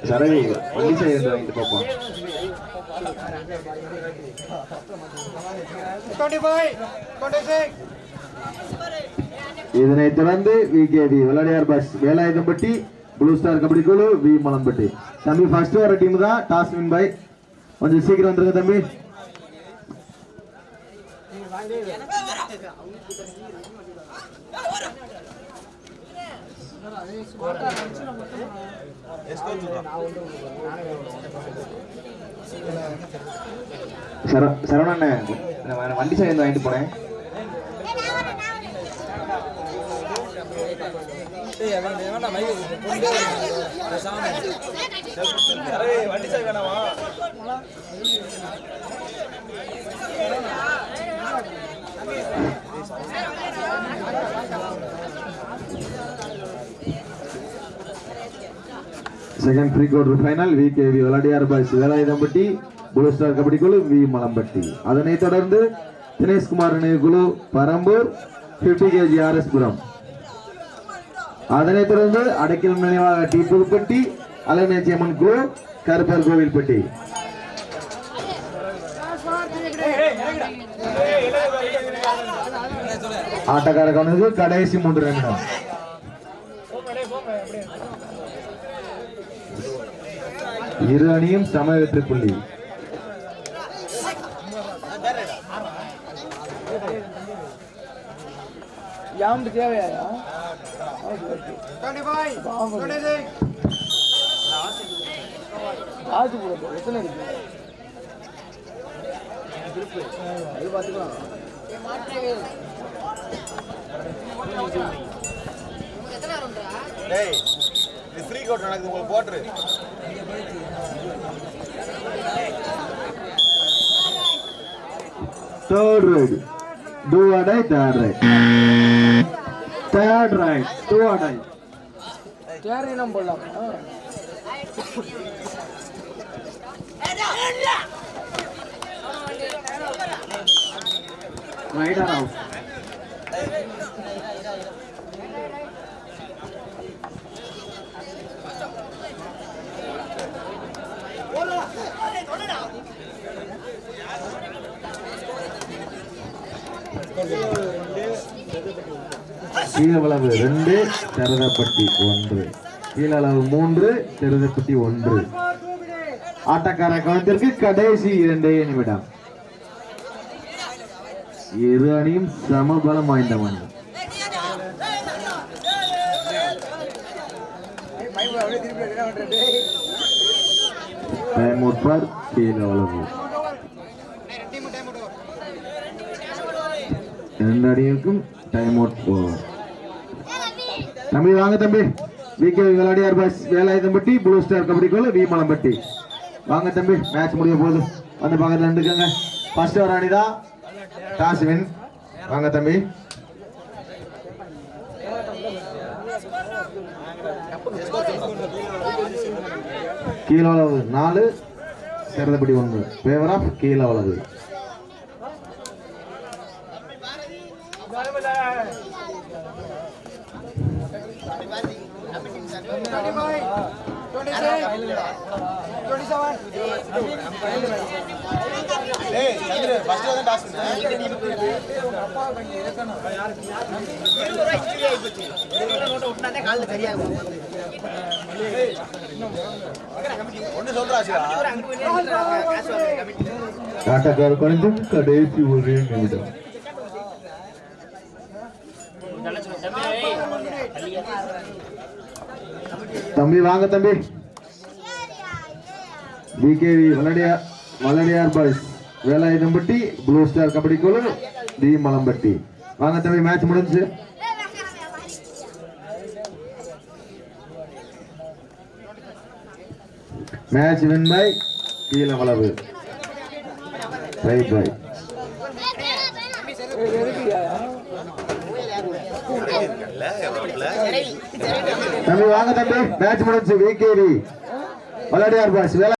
சரவி வண்டி செய்ய வாங்கிட்டு பார்ப்போம். இதனைத் தொடர்ந்து விகேவி விளையாடியார் boys Velayuthampatti blue star kabaddi குழு வி மலம்பட்டி. தம்பி ஃபர்ஸ்ட் வர டீம் தான் டாஸ் வின் பை. கொஞ்சம் சீக்கிரம் வந்துருங்க தம்பி. சரவணன் வண்டி சேர்ந்து வாங்கிட்டு போனேன். வண்டி சாய் வேணாமா? Second pre quarter final VKV விளையாடியார் boys Velayuthampatti blue star kabaddi குழு வி மலம்பட்டி. அதனைத் தொடர்ந்து தினேஷ்குமார் குழு பரம்பூர் 50 kg RS புரம். அதனைத் தொடர்ந்து அடைக்கல் நினைவாக டி புதுப்பட்டி அலநேச்சியம்மன் குழு கருப்பர் கோவில்பட்டி. ஆட்டக்காரர்களுக்கு கடைசி 3 நிமிடம். இரு அணியும் சம வெற்றி புள்ளி. ஃப்ரீ கோட் நடக்குது உங்களுக்கு போட்டுரு. Third right, do or die, third right. Third right, do or die. Third right number lah. Right or out? கீழளவு 2 தெரதப்பட்டி 1. கீழளவு 3 தெரதப்பட்டி 1. ஆட்டக்கார கவனத்திற்கு கடைசி 2 நிமிடம். இரு அணியும் சமபலம் வாய்ந்தவன். டைம் அவுட் ஃபார் கீழளவு. 2 அணிகளுக்கும் டைம் அவுட் ஓவர். தம்பி வாங்க தம்பி. விகே விளையாடியார் boys Velayuthampatti blue star kabaddi குழு வி மலம்பட்டி. வாங்க தம்பி, மேட்ச் முடிய போகுது. வந்து பக்கத்துல நின்றுக்கங்க. ஃபர்ஸ்ட் ஒரு அணி தான் டாஸ் வின். வாங்க தம்பி. கீழளவு 4 தெரதப்பட்டி 1. Favour of கீழளவு. ஆட்டக்கார குறைந்தும் கடைசி 1 நிமிடம். தம்பி வாங்க தம்பி. விகேவி விளையாடியார் boys Velayuthampatti blue star kabaddi குழு டி மலம்பட்டி. வாங்க தம்பி, மேட்ச் முடிஞ்சு. மேட்ச் வின் பை கீழளவு. Right bye. தம்பி வாங்க தம்பி, மேட்ச் முடிஞ்சு. விகேவி விளையாடியார் பாய்ஸ்